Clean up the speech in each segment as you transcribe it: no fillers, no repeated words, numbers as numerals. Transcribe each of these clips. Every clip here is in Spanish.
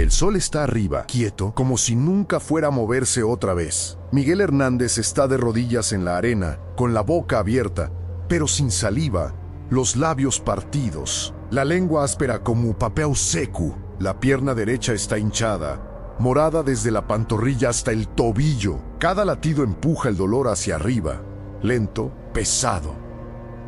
El sol está arriba, quieto, como si nunca fuera a moverse otra vez. Miguel Hernández está de rodillas en la arena, con la boca abierta, pero sin saliva, los labios partidos, la lengua áspera como papel seco. La pierna derecha está hinchada, morada desde la pantorrilla hasta el tobillo. Cada latido empuja el dolor hacia arriba, lento, pesado.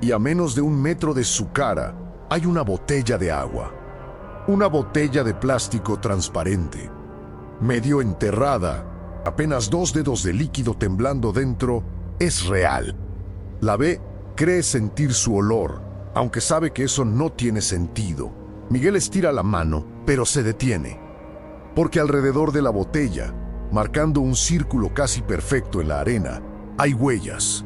Y a menos de 1 metro de su cara hay una botella de agua. Una botella de plástico transparente, medio enterrada, apenas 2 dedos de líquido temblando dentro. Es real. La ve, cree sentir su olor, aunque sabe que eso no tiene sentido. Miguel estira la mano, pero se detiene, porque alrededor de la botella, marcando un círculo casi perfecto en la arena, hay huellas.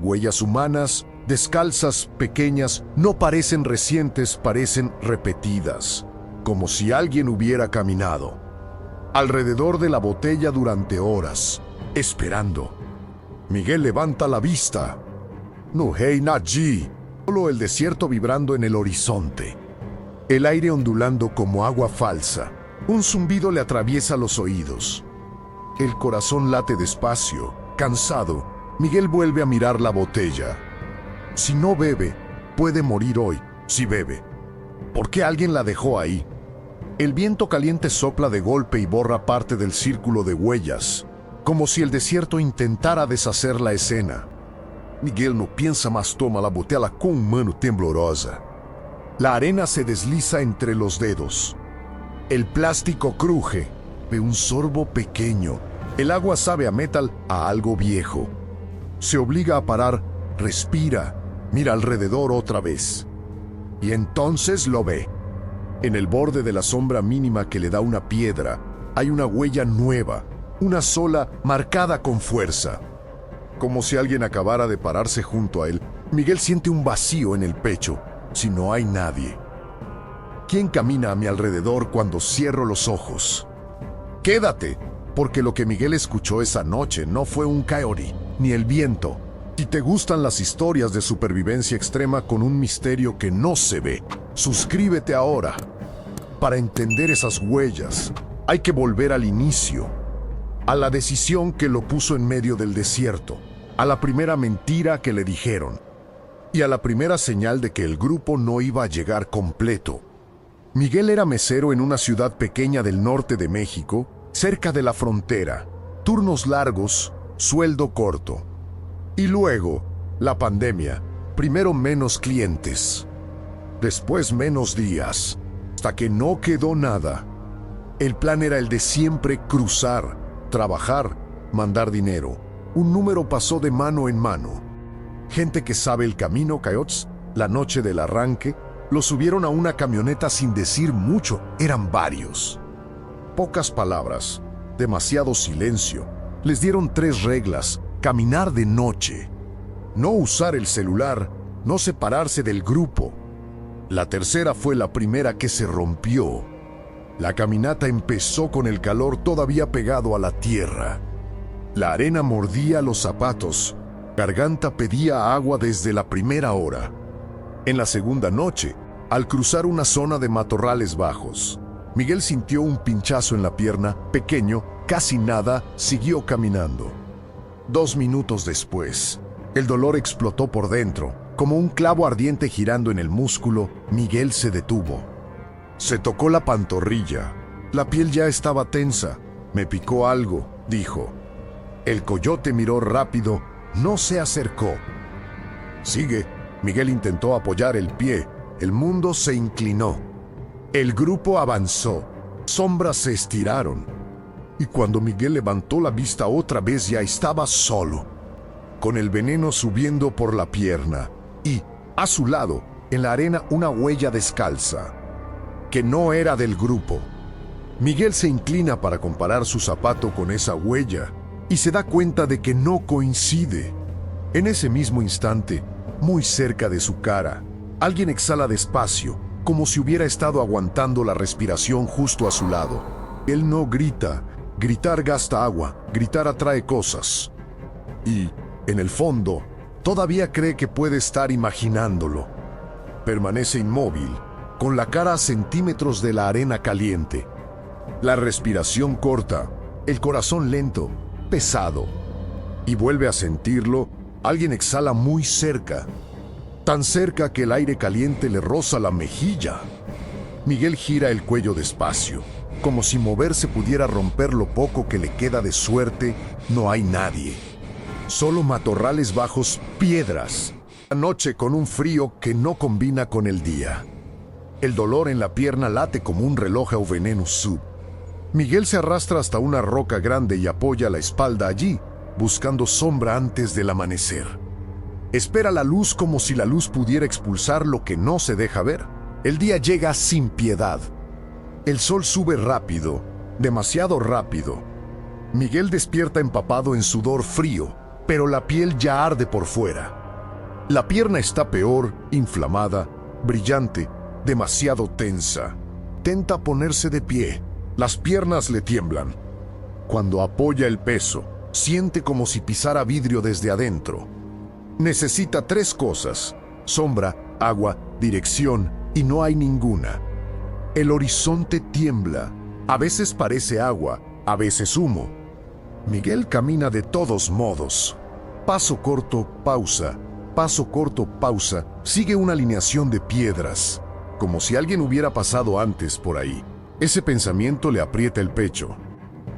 Huellas humanas, descalzas, pequeñas, no parecen recientes, parecen repetidas, como si alguien hubiera caminado alrededor de la botella durante horas, esperando. Miguel levanta la vista. No hay nadie, solo el desierto vibrando en el horizonte. El aire ondulando como agua falsa. Un zumbido le atraviesa los oídos. El corazón late despacio, cansado. Miguel vuelve a mirar la botella. Si no bebe, puede morir hoy. Si bebe, ¿por qué alguien la dejó ahí? El viento caliente sopla de golpe y borra parte del círculo de huellas, como si el desierto intentara deshacer la escena. Miguel no piensa más, toma la botella con mano temblorosa. La arena se desliza entre los dedos. El plástico cruje. De un sorbo pequeño. El agua sabe a metal, a algo viejo. Se obliga a parar, respira, mira alrededor otra vez. Y entonces lo ve. En el borde de la sombra mínima que le da una piedra, hay una huella nueva, una sola, marcada con fuerza. Como si alguien acabara de pararse junto a él, Miguel siente un vacío en el pecho, si no hay nadie. ¿Quién camina a mi alrededor cuando cierro los ojos? Quédate, porque lo que Miguel escuchó esa noche no fue un coyote, ni el viento. Si te gustan las historias de supervivencia extrema con un misterio que no se ve, suscríbete ahora. Para entender esas huellas, hay que volver al inicio, a la decisión que lo puso en medio del desierto, a la primera mentira que le dijeron, y a la primera señal de que el grupo no iba a llegar completo. Miguel era mesero en una ciudad pequeña del norte de México, cerca de la frontera. Turnos largos, sueldo corto. Y luego, la pandemia. Primero menos clientes. Después menos días. Hasta que no quedó nada. El plan era el de siempre cruzar, trabajar, mandar dinero. Un número pasó de mano en mano. Gente que sabe el camino, coyotes, la noche del arranque, los subieron a una camioneta sin decir mucho. Eran varios. Pocas palabras, demasiado silencio. Les dieron 3 reglas. Caminar de noche, no usar el celular, no separarse del grupo. La tercera fue la primera que se rompió. La caminata empezó con el calor todavía pegado a la tierra. La arena mordía los zapatos, garganta pedía agua desde la primera hora. En la segunda noche, al cruzar una zona de matorrales bajos, Miguel sintió un pinchazo en la pierna, pequeño, casi nada, siguió caminando. 2 minutos después, el dolor explotó por dentro. Como un clavo ardiente girando en el músculo, Miguel se detuvo. Se tocó la pantorrilla. La piel ya estaba tensa. Me picó algo, dijo. El coyote miró rápido, no se acercó. Sigue. Miguel intentó apoyar el pie. El mundo se inclinó. El grupo avanzó. Sombras se estiraron. Y cuando Miguel levantó la vista otra vez ya estaba solo, con el veneno subiendo por la pierna, y, a su lado, en la arena una huella descalza, que no era del grupo. Miguel se inclina para comparar su zapato con esa huella, y se da cuenta de que no coincide. En ese mismo instante, muy cerca de su cara, alguien exhala despacio, como si hubiera estado aguantando la respiración justo a su lado. Él no grita. Gritar gasta agua, gritar atrae cosas. Y, en el fondo, todavía cree que puede estar imaginándolo. Permanece inmóvil, con la cara a centímetros de la arena caliente. La respiración corta, el corazón lento, pesado. Y vuelve a sentirlo, alguien exhala muy cerca. Tan cerca que el aire caliente le roza la mejilla. Miguel gira el cuello despacio, como si moverse pudiera romper lo poco que le queda de suerte. No hay nadie. Solo matorrales bajos, piedras. La noche con un frío que no combina con el día. El dolor en la pierna late como un reloj au venenus sub. Miguel se arrastra hasta una roca grande y apoya la espalda allí, buscando sombra antes del amanecer. Espera la luz como si la luz pudiera expulsar lo que no se deja ver. El día llega sin piedad. El sol sube rápido, demasiado rápido. Miguel despierta empapado en sudor frío, pero la piel ya arde por fuera. La pierna está peor, inflamada, brillante, demasiado tensa. Tenta ponerse de pie. Las piernas le tiemblan. Cuando apoya el peso, siente como si pisara vidrio desde adentro. Necesita 3 cosas: sombra, agua, dirección, y no hay ninguna. El horizonte tiembla. A veces parece agua, a veces humo. Miguel camina de todos modos. Paso corto, pausa. Paso corto, pausa. Sigue una alineación de piedras, como si alguien hubiera pasado antes por ahí. Ese pensamiento le aprieta el pecho,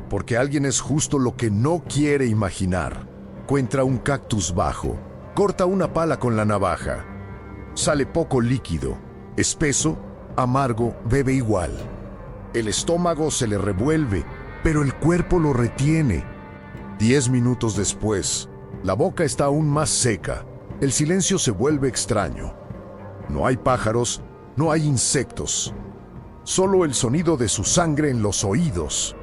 porque alguien es justo lo que no quiere imaginar. Encuentra un cactus bajo. Corta una pala con la navaja. Sale poco líquido. Espeso, amargo, bebe igual. El estómago se le revuelve, pero el cuerpo lo retiene. 10 minutos después, la boca está aún más seca. El silencio se vuelve extraño. No hay pájaros, no hay insectos. Solo el sonido de su sangre en los oídos.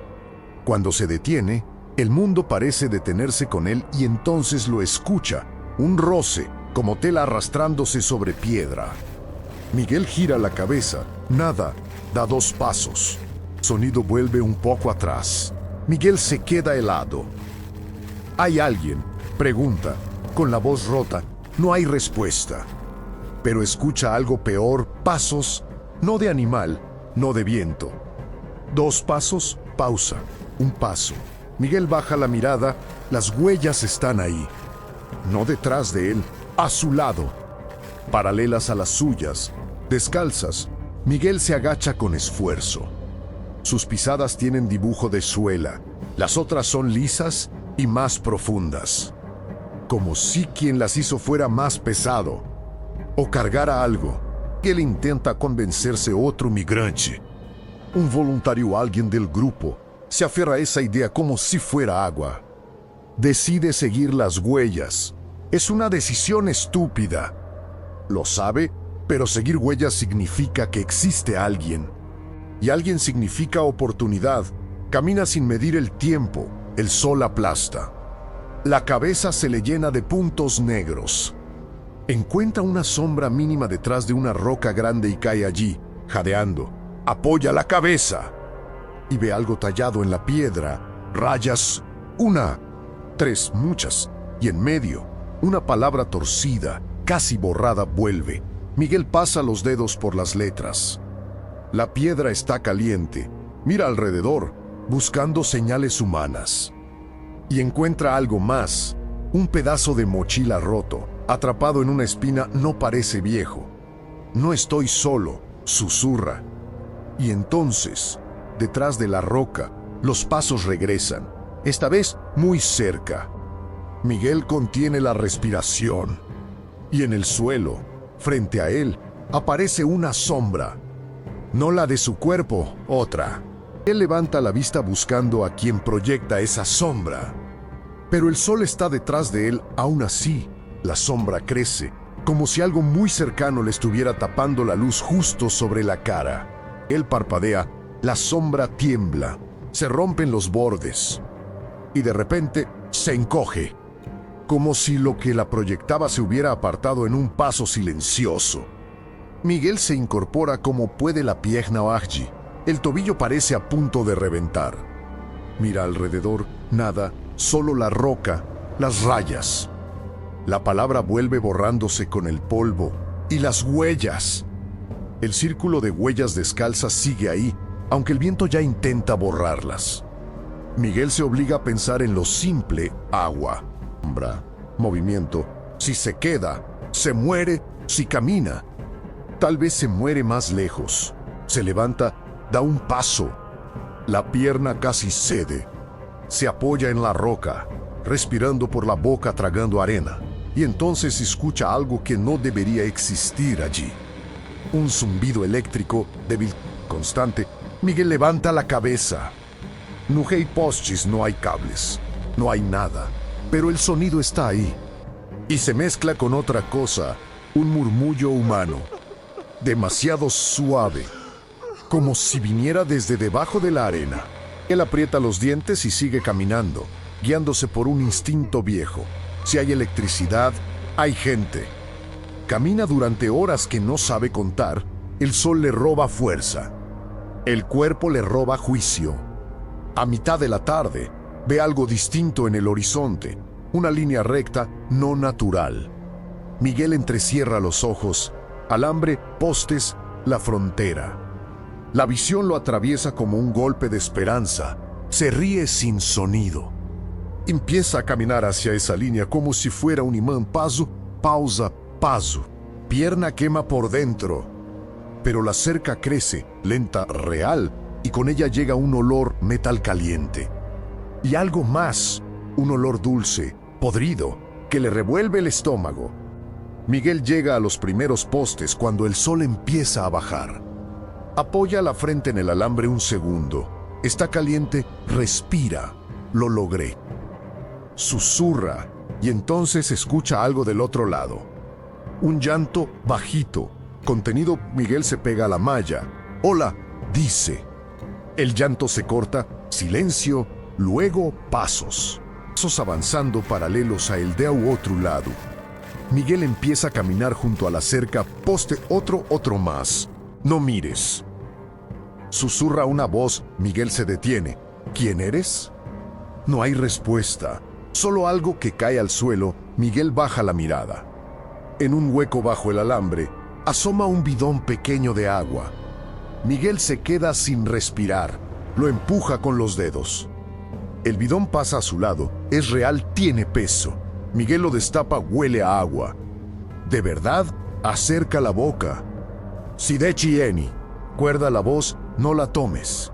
Cuando se detiene, el mundo parece detenerse con él y entonces lo escucha. Un roce, como tela arrastrándose sobre piedra. Miguel gira la cabeza. Nada. Da 2 pasos. Sonido vuelve un poco atrás. Miguel se queda helado. ¿Hay alguien?, pregunta, con la voz rota. No hay respuesta. Pero escucha algo peor. Pasos, no de animal, no de viento. 2 pasos, pausa. Un paso. Miguel baja la mirada. Las huellas están ahí. No detrás de él, a su lado. Paralelas a las suyas, descalzas. Miguel se agacha con esfuerzo. Sus pisadas tienen dibujo de suela. Las otras son lisas y más profundas. Como si quien las hizo fuera más pesado o cargara algo. Él intenta convencerse otro migrante. Un voluntario, alguien del grupo, se aferra a esa idea como si fuera agua. Decide seguir las huellas. Es una decisión estúpida. Lo sabe, pero seguir huellas significa que existe alguien. Y alguien significa oportunidad. Camina sin medir el tiempo. El sol aplasta. La cabeza se le llena de puntos negros. Encuentra una sombra mínima detrás de una roca grande y cae allí, jadeando. Apoya la cabeza y ve algo tallado en la piedra. Rayas. 1, 3, muchas. Y en medio, una palabra torcida, casi borrada, vuelve. Miguel pasa los dedos por las letras. La piedra está caliente. Mira alrededor, buscando señales humanas. Y encuentra algo más. Un pedazo de mochila roto, atrapado en una espina. No parece viejo. No estoy solo, susurra. Y entonces, detrás de la roca, los pasos regresan, esta vez muy cerca. Miguel contiene la respiración. Y en el suelo, frente a él, aparece una sombra. No la de su cuerpo, otra. Él levanta la vista buscando a quien proyecta esa sombra. Pero el sol está detrás de él. Aún así, la sombra crece, como si algo muy cercano le estuviera tapando la luz justo sobre la cara. Él parpadea, la sombra tiembla, se rompen los bordes y de repente se encoge, como si lo que la proyectaba se hubiera apartado en un paso silencioso. Miguel se incorpora como puede la pierna allí. El tobillo parece a punto de reventar. Mira alrededor, nada, solo la roca, las rayas. La palabra vuelve borrándose con el polvo y las huellas. El círculo de huellas descalzas sigue ahí, aunque el viento ya intenta borrarlas. Miguel se obliga a pensar en lo simple: agua, sombra, movimiento. Si se queda, se muere. Si camina, tal vez se muere más lejos. Se levanta, da un paso. La pierna casi cede. Se apoya en la roca, respirando por la boca, tragando arena. Y entonces escucha algo que no debería existir allí. Un zumbido eléctrico, débil, constante. Miguel levanta la cabeza. No hay postes, no hay cables, no hay nada. Pero el sonido está ahí. Y se mezcla con otra cosa, un murmullo humano, demasiado suave, como si viniera desde debajo de la arena. Él aprieta los dientes y sigue caminando, guiándose por un instinto viejo. Si hay electricidad, hay gente. Camina durante horas que no sabe contar. El sol le roba fuerza. El cuerpo le roba juicio. A mitad de la tarde, ve algo distinto en el horizonte. Una línea recta, no natural. Miguel entrecierra los ojos. Alambre, postes, la frontera. La visión lo atraviesa como un golpe de esperanza. Se ríe sin sonido. Empieza a caminar hacia esa línea como si fuera un imán. Paso, pausa, paso. Pierna quema por dentro. Pero la cerca crece, lenta, real, y con ella llega un olor metal caliente. Y algo más, un olor dulce, podrido, que le revuelve el estómago. Miguel llega a los primeros postes cuando el sol empieza a bajar. Apoya la frente en el alambre un segundo. Está caliente, respira. Lo logré. Susurra, y entonces escucha algo del otro lado. Un llanto bajito, contenido. Miguel se pega a la malla. «Hola», dice. El llanto se corta, silencio, luego pasos. Pasos avanzando paralelos a el de otro lado. Miguel empieza a caminar junto a la cerca. Poste, otro más. «No mires». Susurra una voz. Miguel se detiene. «¿Quién eres?» No hay respuesta. Solo algo que cae al suelo. Miguel baja la mirada. En un hueco bajo el alambre, asoma un bidón pequeño de agua. Miguel se queda sin respirar. Lo empuja con los dedos. El bidón pasa a su lado. Es real, tiene peso. Miguel lo destapa, huele a agua. De verdad, acerca la boca. «Sidechi Eni», cuerda la voz, «no la tomes».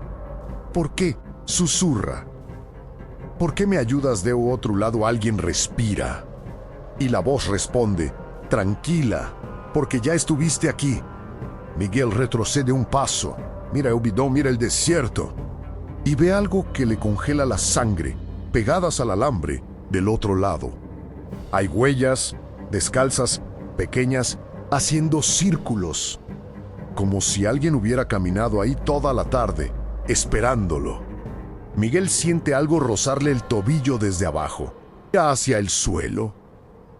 «¿Por qué?», susurra. «¿Por qué me ayudas?» De otro lado alguien respira. Y la voz responde, «Tranquila, porque ya estuviste aquí». Miguel retrocede un paso. Mira el bidón, mira el desierto. Y ve algo que le congela la sangre, pegadas al alambre del otro lado. Hay huellas, descalzas, pequeñas, haciendo círculos. Como si alguien hubiera caminado ahí toda la tarde, esperándolo. Miguel siente algo rozarle el tobillo desde abajo. Mira hacia el suelo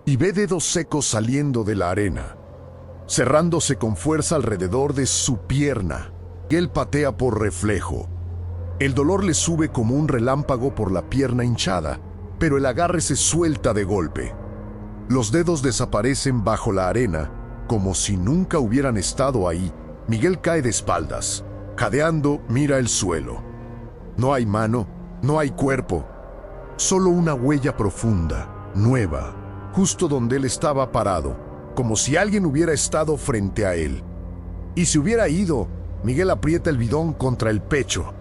y ve dedos secos saliendo de la arena, cerrándose con fuerza alrededor de su pierna. Miguel patea por reflejo. El dolor le sube como un relámpago por la pierna hinchada, pero el agarre se suelta de golpe. Los dedos desaparecen bajo la arena, como si nunca hubieran estado ahí. Miguel cae de espaldas. Jadeando, mira el suelo. No hay mano, no hay cuerpo. Solo una huella profunda, nueva, justo donde él estaba parado, como si alguien hubiera estado frente a él. Y si hubiera ido, Miguel aprieta el bidón contra el pecho.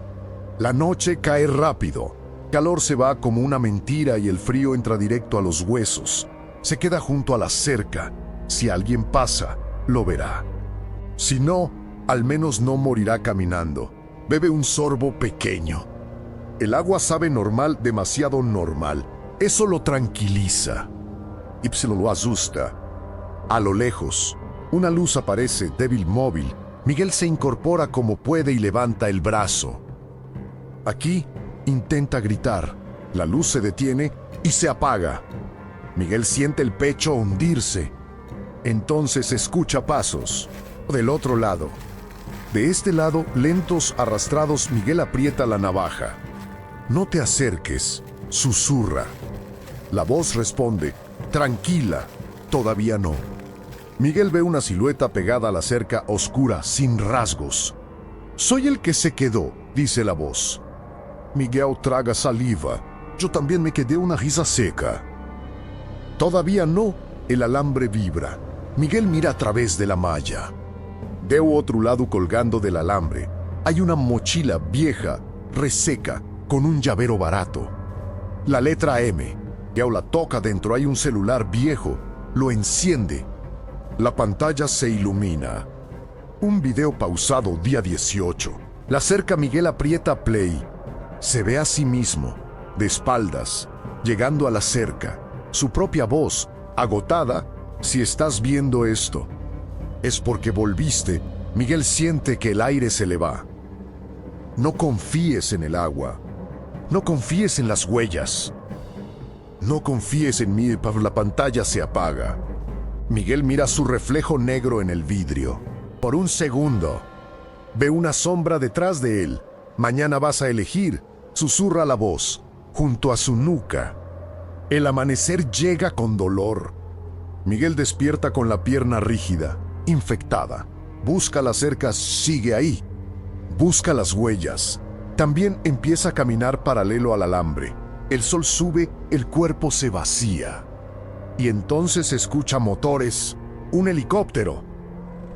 La noche cae rápido. El calor se va como una mentira y el frío entra directo a los huesos. Se queda junto a la cerca. Si alguien pasa, lo verá. Si no, al menos no morirá caminando. Bebe un sorbo pequeño. El agua sabe normal, demasiado normal. Eso lo tranquiliza. Y lo asusta. A lo lejos, una luz aparece, débil, móvil. Miguel se incorpora como puede y levanta el brazo. Aquí, intenta gritar. La luz se detiene y se apaga. Miguel siente el pecho hundirse. Entonces escucha pasos. Del otro lado. De este lado, lentos, arrastrados, Miguel aprieta la navaja. «No te acerques», susurra. La voz responde, «Tranquila, todavía no». Miguel ve una silueta pegada a la cerca oscura, sin rasgos. Soy el que se quedó, dice la voz. Miguel traga saliva. Yo también me quedé una risa seca. Todavía no, el alambre vibra. Miguel mira a través de la malla. De otro lado colgando del alambre, hay una mochila vieja, reseca, con un llavero barato. La letra M. Miguel la toca dentro, hay un celular viejo. Lo enciende. La pantalla se ilumina. Un video pausado, día 18. La cerca, Miguel aprieta play. Se ve a sí mismo, de espaldas, llegando a la cerca. Su propia voz, agotada. Si estás viendo esto, es porque volviste. Miguel siente que el aire se le va. No confíes en el agua. No confíes en las huellas. No confíes en mí, la pantalla se apaga. Miguel mira su reflejo negro en el vidrio. Por un segundo, ve una sombra detrás de él. Mañana vas a elegir, susurra la voz, junto a su nuca. El amanecer llega con dolor. Miguel despierta con la pierna rígida, infectada. Busca la cerca, sigue ahí. Busca las huellas. También empieza a caminar paralelo al alambre. El sol sube, el cuerpo se vacía. Y entonces escucha motores, un helicóptero.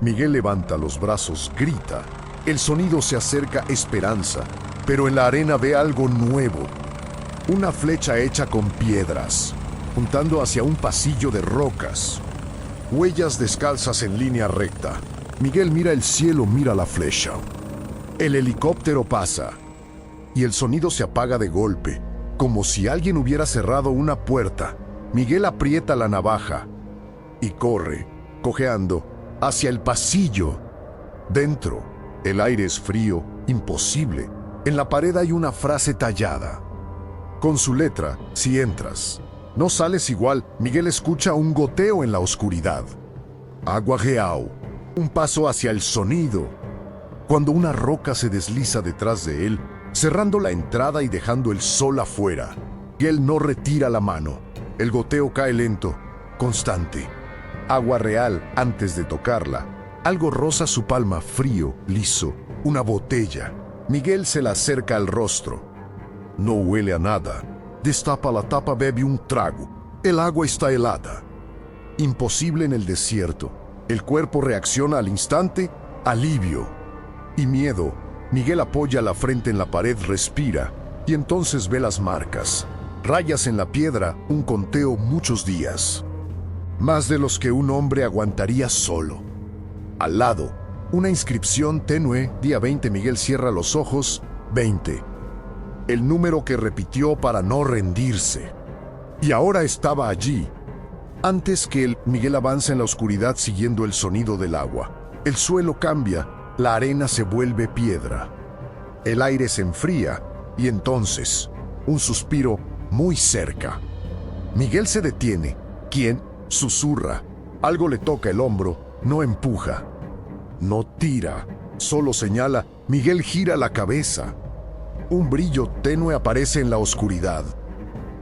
Miguel levanta los brazos, grita. El sonido se acerca, esperanza. Pero en la arena ve algo nuevo. Una flecha hecha con piedras, apuntando hacia un pasillo de rocas. Huellas descalzas en línea recta. Miguel mira el cielo, mira la flecha. El helicóptero pasa. Y el sonido se apaga de golpe, como si alguien hubiera cerrado una puerta. Miguel aprieta la navaja y corre, cojeando, hacia el pasillo. Dentro, el aire es frío, imposible. En la pared hay una frase tallada. Con su letra, si entras, no sales igual. Miguel escucha un goteo en la oscuridad. Agua real. Un paso hacia el sonido. Cuando una roca se desliza detrás de él, cerrando la entrada y dejando el sol afuera. Miguel no retira la mano. El goteo cae lento, constante. Agua real antes de tocarla. Algo roza su palma, frío, liso. Una botella. Miguel se la acerca al rostro. No huele a nada. Destapa la tapa, bebe un trago. El agua está helada. Imposible en el desierto. El cuerpo reacciona al instante. Alivio y miedo. Miguel apoya la frente en la pared, respira. Y entonces ve las marcas. Rayas en la piedra, un conteo, muchos días. Más de los que un hombre aguantaría solo. Al lado, una inscripción tenue, día 20. Miguel cierra los ojos, 20. El número que repitió para no rendirse. Y ahora estaba allí. Antes que él, Miguel avanza en la oscuridad siguiendo el sonido del agua. El suelo cambia, la arena se vuelve piedra. El aire se enfría y entonces, un suspiro muy cerca. Miguel se detiene. ¿Quién? Susurra. Algo le toca el hombro, no empuja. No tira, solo señala. Miguel gira la cabeza. Un brillo tenue aparece en la oscuridad.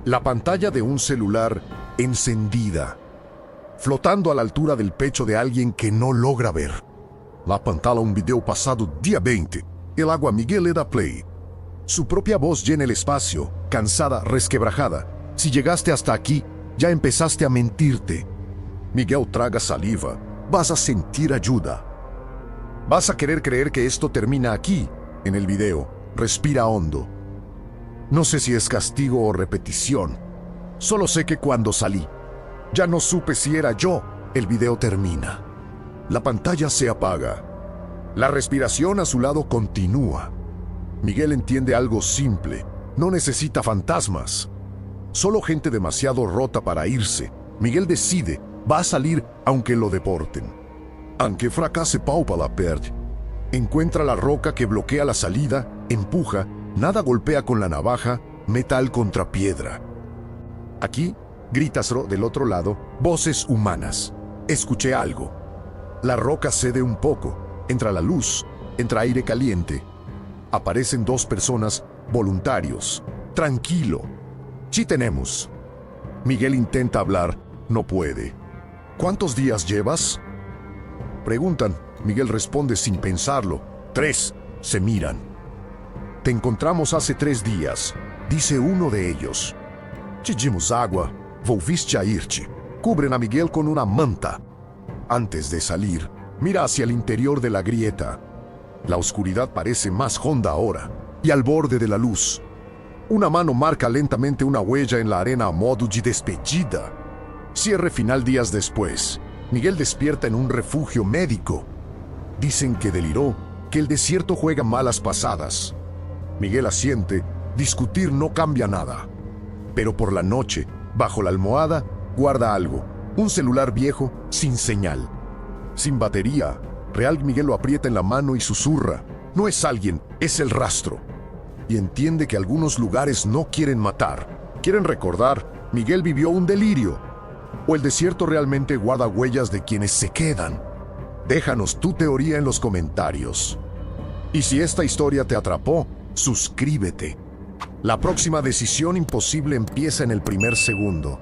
La pantalla de un celular encendida, flotando a la altura del pecho de alguien que no logra ver. La pantalla, un video pasado, día 20. El agua, Miguel le da play. Su propia voz llena el espacio, cansada, resquebrajada. Si llegaste hasta aquí, ya empezaste a mentirte. Miguel traga saliva. Vas a sentir ayuda. Vas a querer creer que esto termina aquí, en el video. Respira hondo. No sé si es castigo o repetición. Solo sé que cuando salí, ya no supe si era yo. El video termina. La pantalla se apaga. La respiración a su lado continúa. Miguel entiende algo simple. No necesita fantasmas. Solo gente demasiado rota para irse. Miguel decide, va a salir aunque lo deporten. Aunque fracase, paupa la perde. Encuentra la roca que bloquea la salida, empuja, nada golpea con la navaja, metal contra piedra. Aquí, gritas del otro lado, voces humanas. Escuché algo. La roca cede un poco, entra la luz, entra aire caliente. Aparecen dos personas, voluntarios. Tranquilo. Sí tenemos. Miguel intenta hablar, no puede. ¿Cuántos días llevas? Preguntan. Miguel responde sin pensarlo. 3. Se miran. Te encontramos hace 3 días, dice uno de ellos. Te dimos agua, volviste a irte. Cubren a Miguel con una manta. Antes de salir, mira hacia el interior de la grieta. La oscuridad parece más honda ahora, y al borde de la luz, una mano marca lentamente una huella en la arena a modo de despedida. Cierre final días después. Miguel despierta en un refugio médico. Dicen que deliró, que el desierto juega malas pasadas. Miguel asiente, discutir no cambia nada. Pero por la noche, bajo la almohada, guarda algo. Un celular viejo, sin señal. Sin batería. Real Miguel lo aprieta en la mano y susurra. No es alguien, es el rastro. Y entiende que algunos lugares no quieren matar. Quieren recordar, Miguel vivió un delirio. ¿O el desierto realmente guarda huellas de quienes se quedan? Déjanos tu teoría en los comentarios. Y si esta historia te atrapó, suscríbete. La próxima decisión imposible empieza en el primer segundo.